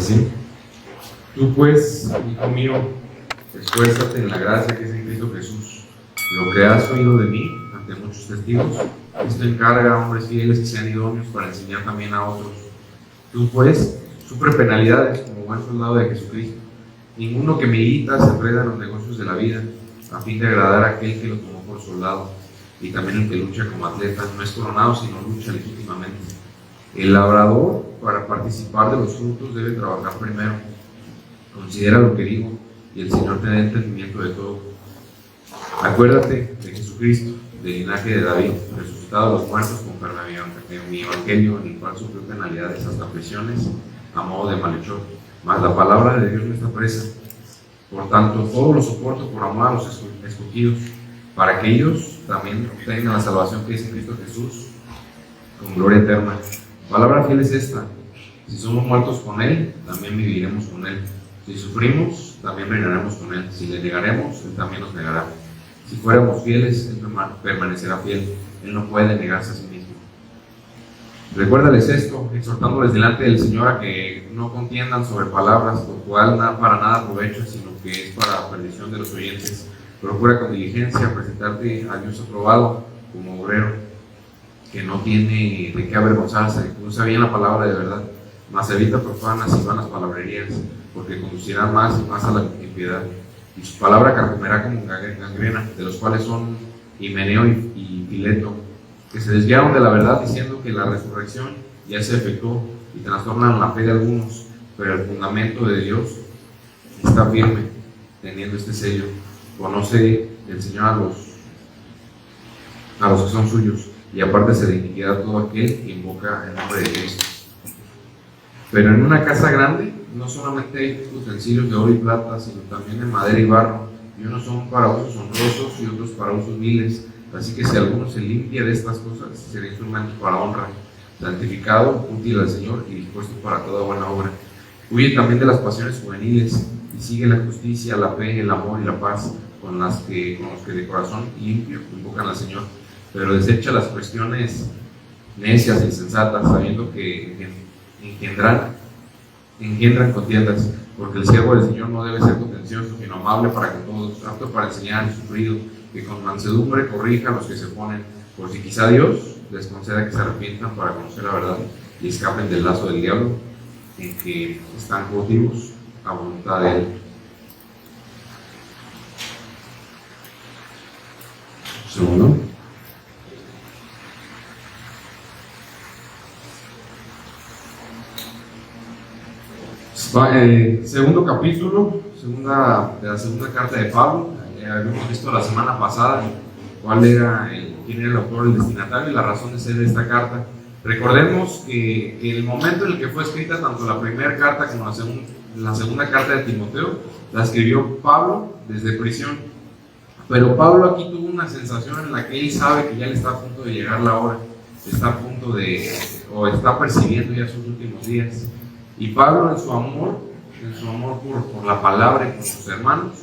así. Tú pues, hijo mío, esfuérzate en la gracia que es en Cristo Jesús. Lo que has oído de mí ante muchos testigos, esto encarga a hombres fieles que sean idóneos para enseñar también a otros. Tú pues, sufre penalidades como buen soldado de Jesucristo. Ninguno que milita se enreda en los negocios de la vida, a fin de agradar a aquel que lo tomó por soldado. Y también el que lucha como atleta no es coronado, sino lucha legítimamente. El labrador, para participar de los frutos, debe trabajar primero. Considera lo que digo, y el Señor te da entendimiento de todo. Acuérdate de Jesucristo, del linaje de David, resucitado de los muertos conforme a mi evangelio, en el cual sufrió penalidades hasta prisiones a modo de malhechor. Mas la palabra de Dios no está presa. Por tanto, todo lo soporto por amor a los escogidos, para que ellos también obtengan la salvación que es en Cristo Jesús, con gloria eterna. Palabra fiel es esta: si somos muertos con Él, también viviremos con Él. Si sufrimos, también reinaremos con Él. Si le negaremos, Él también nos negará. Si fuéramos fieles, Él permanecerá fiel. Él no puede negarse a sí mismo. Recuérdales esto, exhortándoles delante del Señor a que no contiendan sobre palabras, lo cual para nada aprovecha, sino que es para perdición de los oyentes. Procura con diligencia presentarte a Dios aprobado como obrero, que no tiene de qué avergonzarse, que usa bien la palabra de verdad, mas evita profanas y vanas palabrerías, porque conducirán más y más a la impiedad. Y su palabra carcomerá como gangrena, de los cuales son Himeneo y Fileto, que se desviaron de la verdad diciendo que la resurrección ya se efectuó, y trastornan la fe de algunos, pero el fundamento de Dios está firme, teniendo este sello. Conoce el Señor a los que son suyos, y apártese de iniquidad todo aquel que invoca el nombre de Cristo. Pero en una casa grande no solamente hay utensilios de oro y plata, sino también de madera y barro, y unos son para usos honrosos y otros para usos viles. Así que si alguno se limpia de estas cosas, será instrumento para honra, santificado, útil al Señor y dispuesto para toda buena obra. Huye también de las pasiones juveniles y sigue la justicia, la fe, el amor y la paz, con los que de corazón limpio invocan al Señor. Pero desecha las cuestiones necias e insensatas, sabiendo que engendran contiendas, porque el siervo del Señor no debe ser contencioso, sino amable para con todos, apto para enseñar y sufrido, que con mansedumbre corrija a los que se oponen, por si quizá Dios les conceda que se arrepientan para conocer la verdad y escapen del lazo del diablo, en que están cautivos a voluntad de Él. Segundo. Segundo capítulo, de la segunda carta de Pablo. Habíamos visto la semana pasada quién era el autor, el destinatario y la razón de ser de esta carta. Recordemos que el momento en el que fue escrita tanto la primera carta como la segunda carta de Timoteo la escribió Pablo desde prisión. Pero Pablo aquí tuvo una sensación en la que él sabe que ya le está a punto de llegar la hora, está percibiendo ya sus últimos días. Y Pablo, en su amor por la palabra y por sus hermanos,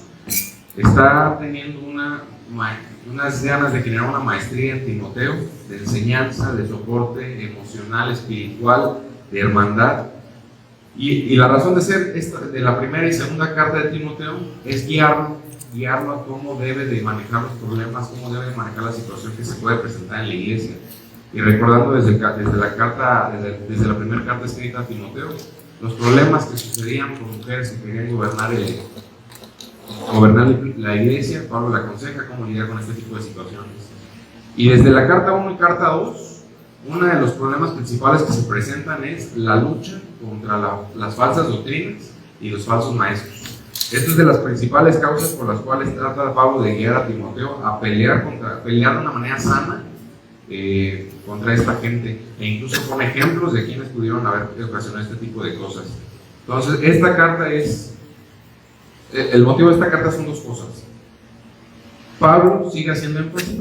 está teniendo unas ganas de generar una maestría en Timoteo, de enseñanza, de soporte emocional, espiritual, de hermandad. Y la razón de ser de la primera y segunda carta de Timoteo es guiarlo a cómo debe de manejar los problemas, cómo debe de manejar la situación que se puede presentar en la iglesia. Y recordando desde la primera carta escrita a Timoteo, los problemas que sucedían con mujeres que querían gobernar la iglesia, Pablo le aconseja cómo lidiar con este tipo de situaciones. Y desde la carta 1 y carta 2, uno de los problemas principales que se presentan es la lucha contra las falsas doctrinas y los falsos maestros. Esta es de las principales causas por las cuales trata Pablo de guiar a Timoteo a pelear de una manera sana contra esta gente, e incluso pone ejemplos de quienes pudieron haber ocasionado este tipo de cosas. Entonces, el motivo de esta carta son dos cosas. Pablo sigue haciendo énfasis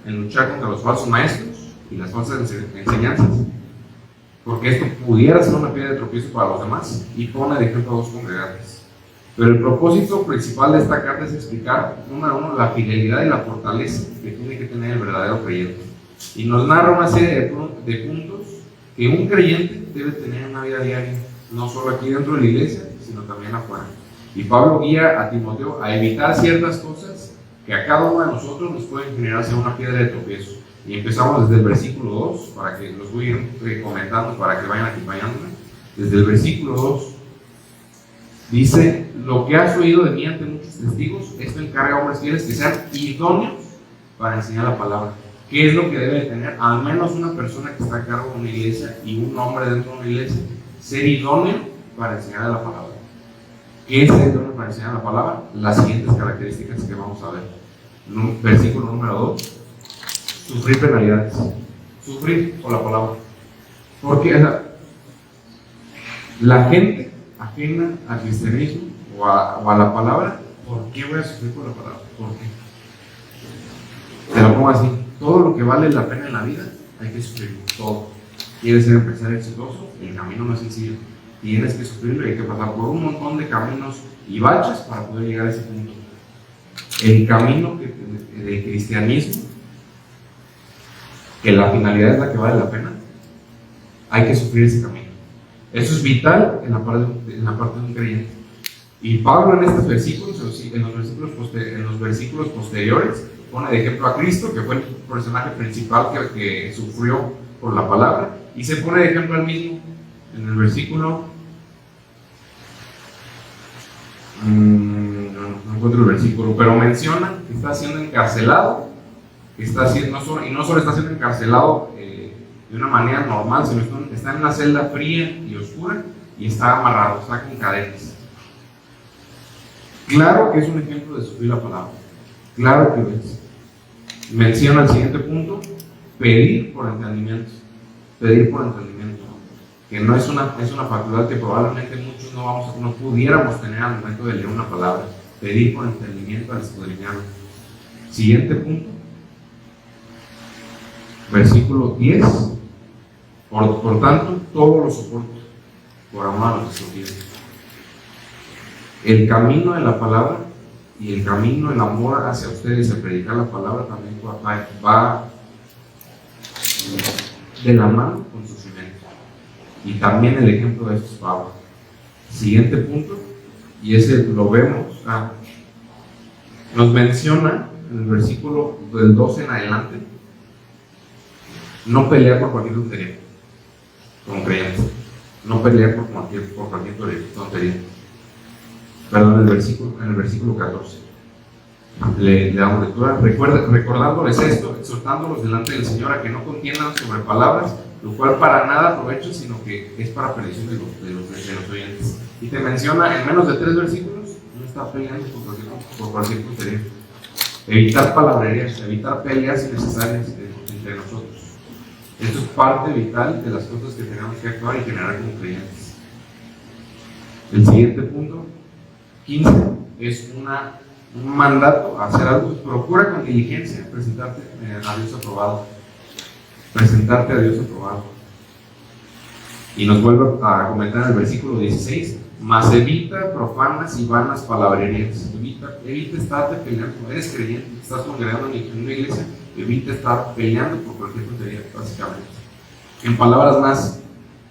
en luchar contra los falsos maestros y las falsas enseñanzas, porque esto pudiera ser una piedra de tropiezo para los demás, y pone de ejemplo a dos congregantes. Pero el propósito principal de esta carta es explicar, número uno, la fidelidad y la fortaleza que tiene que tener el verdadero creyente. Y nos narra una serie de puntos que un creyente debe tener en una vida diaria no solo aquí dentro de la iglesia, sino también afuera. Y Pablo guía a Timoteo a evitar ciertas cosas que a cada uno de nosotros nos pueden generar ser una piedra de tropiezo. Y empezamos desde el versículo 2, para que los voy a ir comentando, para que vayan acompañándome. Desde el versículo 2 dice: lo que has oído de mí ante muchos testigos, esto encarga a hombres fieles que sean idóneos para enseñar la palabra. ¿Qué es lo que debe tener al menos una persona que está a cargo de una iglesia y un hombre dentro de una iglesia? Ser idóneo para enseñar la palabra. ¿Qué es ser idóneo para enseñar la palabra? Las siguientes características que vamos a ver. Versículo número 2: sufrir penalidades. Sufrir por la palabra. Porque la gente ajena al cristianismo o a la palabra, ¿por qué voy a sufrir por la palabra? ¿Por qué? Te lo pongo así: todo lo que vale la pena en la vida hay que sufrirlo, todo. ¿Quieres ser empresario exitoso? El camino no es sencillo. Tienes que sufrirlo y hay que pasar por un montón de caminos y baches para poder llegar a ese punto. El camino del cristianismo, que la finalidad es la que vale la pena, hay que sufrir ese camino. Eso es vital en la parte de un creyente. Y Pablo en estos versículos, en los versículos posteriores, pone de ejemplo a Cristo, que fue el personaje principal que sufrió por la palabra, y se pone de ejemplo al mismo en el versículo, no encuentro el versículo, pero menciona que está siendo encarcelado, y no solo está siendo encarcelado de una manera normal, sino está en una celda fría y oscura y está amarrado, está con cadenas. Claro que es un ejemplo de sufrir la palabra, claro que lo es. Menciona el siguiente punto: pedir por entendimiento. Pedir por entendimiento, que no es una facultad que probablemente muchos no pudiéramos tener al momento de leer una palabra. Pedir por entendimiento al escudriñarlo. Siguiente punto, versículo 10: por tanto, todo lo soporto por amor a los escogidos. El camino de la palabra y el camino, el amor hacia ustedes, el predicar la palabra, también va de la mano con sufrimiento. Y también el ejemplo de esto es Pablo. Siguiente punto, y ese lo vemos, nos menciona en el versículo del 12 en adelante, no pelear por cualquier tontería, como creyentes. No pelear por cualquier tontería. Perdón, en el versículo 14. Le damos lectura, recordándoles esto, exhortándolos delante del Señor a que no contiendan sobre palabras, lo cual para nada aprovecha, sino que es para perdición de los oyentes. Y te menciona en menos de 3 versículos, no está peleando por cualquier tontería. Evitar palabrerías, evitar peleas innecesarias entre nosotros. Esto es parte vital de las cosas que tenemos que actuar y generar como creyentes. El siguiente punto, 15, es un mandato a hacer algo. Procura con diligencia presentarte a Dios aprobado. Presentarte a Dios aprobado. Y nos vuelve a comentar en el versículo 16: mas evita profanas y vanas palabrerías. Evita estarte peleando. Eres creyente, estás congregando en una iglesia, evita estar peleando por cualquier tontería, básicamente. En palabras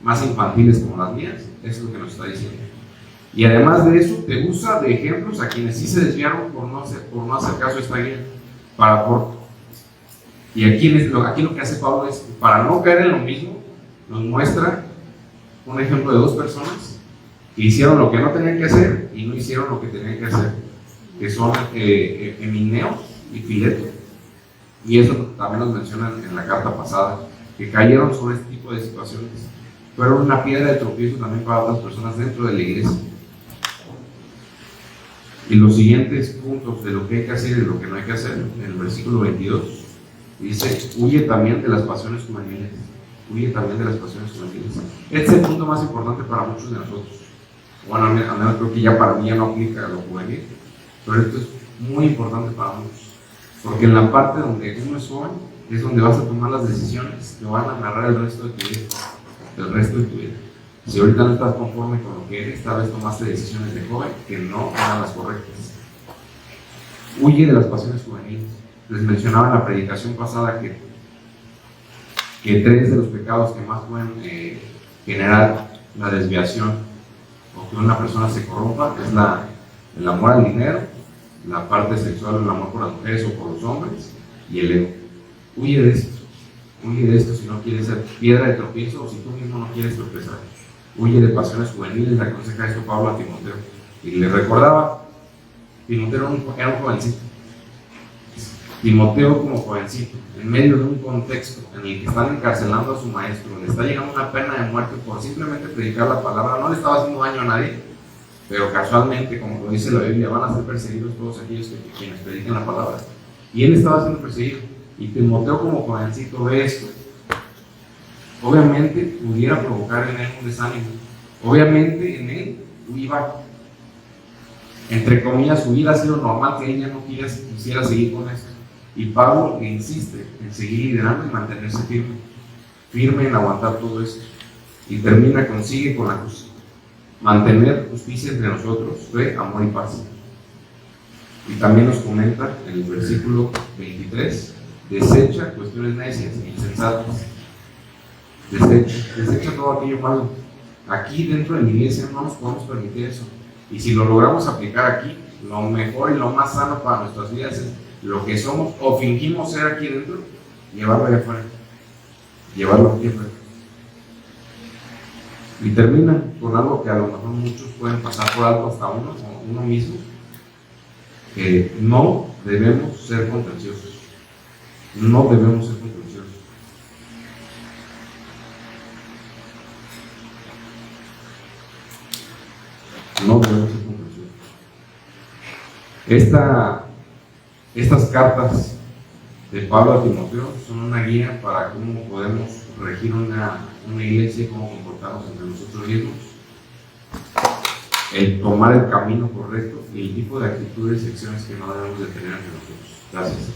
más infantiles como las mías, eso es lo que nos está diciendo. Y además de eso, te usa de ejemplos a quienes sí se desviaron por no hacer caso a esta guía. Y aquí lo que hace Pablo es, para no caer en lo mismo, nos muestra un ejemplo de 2 personas que hicieron lo que no tenían que hacer y no hicieron lo que tenían que hacer, que son Emineo y Fileto. Y eso también nos mencionan en la carta pasada, que cayeron sobre este tipo de situaciones. Fueron una piedra de tropiezo también para otras personas dentro de la iglesia. Y los siguientes puntos de lo que hay que hacer y de lo que no hay que hacer, en el versículo 22, dice: huye también de las pasiones juveniles. Huye también de las pasiones juveniles. Este es el punto más importante para muchos de nosotros. Bueno, al menos creo que ya para mí ya no aplica a lo juvenil, pero esto es muy importante para muchos. Porque en la parte donde uno es joven, es donde vas a tomar las decisiones que van a agarrar el resto de tu vida. Si ahorita no estás conforme con lo que eres, tal vez tomaste decisiones de joven que no eran las correctas. Huye de las pasiones juveniles. Les mencionaba en la predicación pasada que 3 de los pecados que más pueden generar la desviación o que una persona se corrompa es el amor al dinero, la parte sexual, el amor por las mujeres o por los hombres y el ego. Huye de esto si no quieres ser piedra de tropiezo o si tú mismo no quieres tropezar. Huye de pasiones juveniles, le aconseja esto Pablo a Timoteo. Y le recordaba, Timoteo era un jovencito. Timoteo como jovencito, en medio de un contexto en el que están encarcelando a su maestro, le está llegando una pena de muerte por simplemente predicar la palabra, no le estaba haciendo daño a nadie, pero casualmente, como lo dice la Biblia, van a ser perseguidos todos aquellos quienes predican la palabra. Y él estaba siendo perseguido. Y Timoteo como jovencito ve esto. Obviamente pudiera provocar en él un desánimo. Obviamente en él iba, entre comillas, su vida ha sido normal, que ella no quisiera seguir con esto. Y Pablo le insiste en seguir liderando y mantenerse firme en aguantar todo esto. Y consigue con la cruz. Mantener justicia entre nosotros, fe, amor y paz. Y también nos comenta en el versículo 23, desecha cuestiones necias e insensatas. Desecha todo aquello malo. Aquí dentro de la iglesia no nos podemos permitir eso. Y si lo logramos aplicar aquí, lo mejor y lo más sano para nuestras vidas es lo que somos o fingimos ser aquí dentro, llevarlo allá afuera. Llevarlo aquí afuera. Y termina con algo que a lo mejor muchos pueden pasar por alto, hasta uno mismo, que no debemos ser contenciosos. No debemos ser contenciosos. No debemos ser contenciosos. Estas cartas de Pablo a Timoteo son una guía para cómo podemos regir una iglesia y cómo comportarnos entre nosotros mismos, el tomar el camino correcto y el tipo de actitudes y acciones que no debemos de tener entre nosotros. Gracias.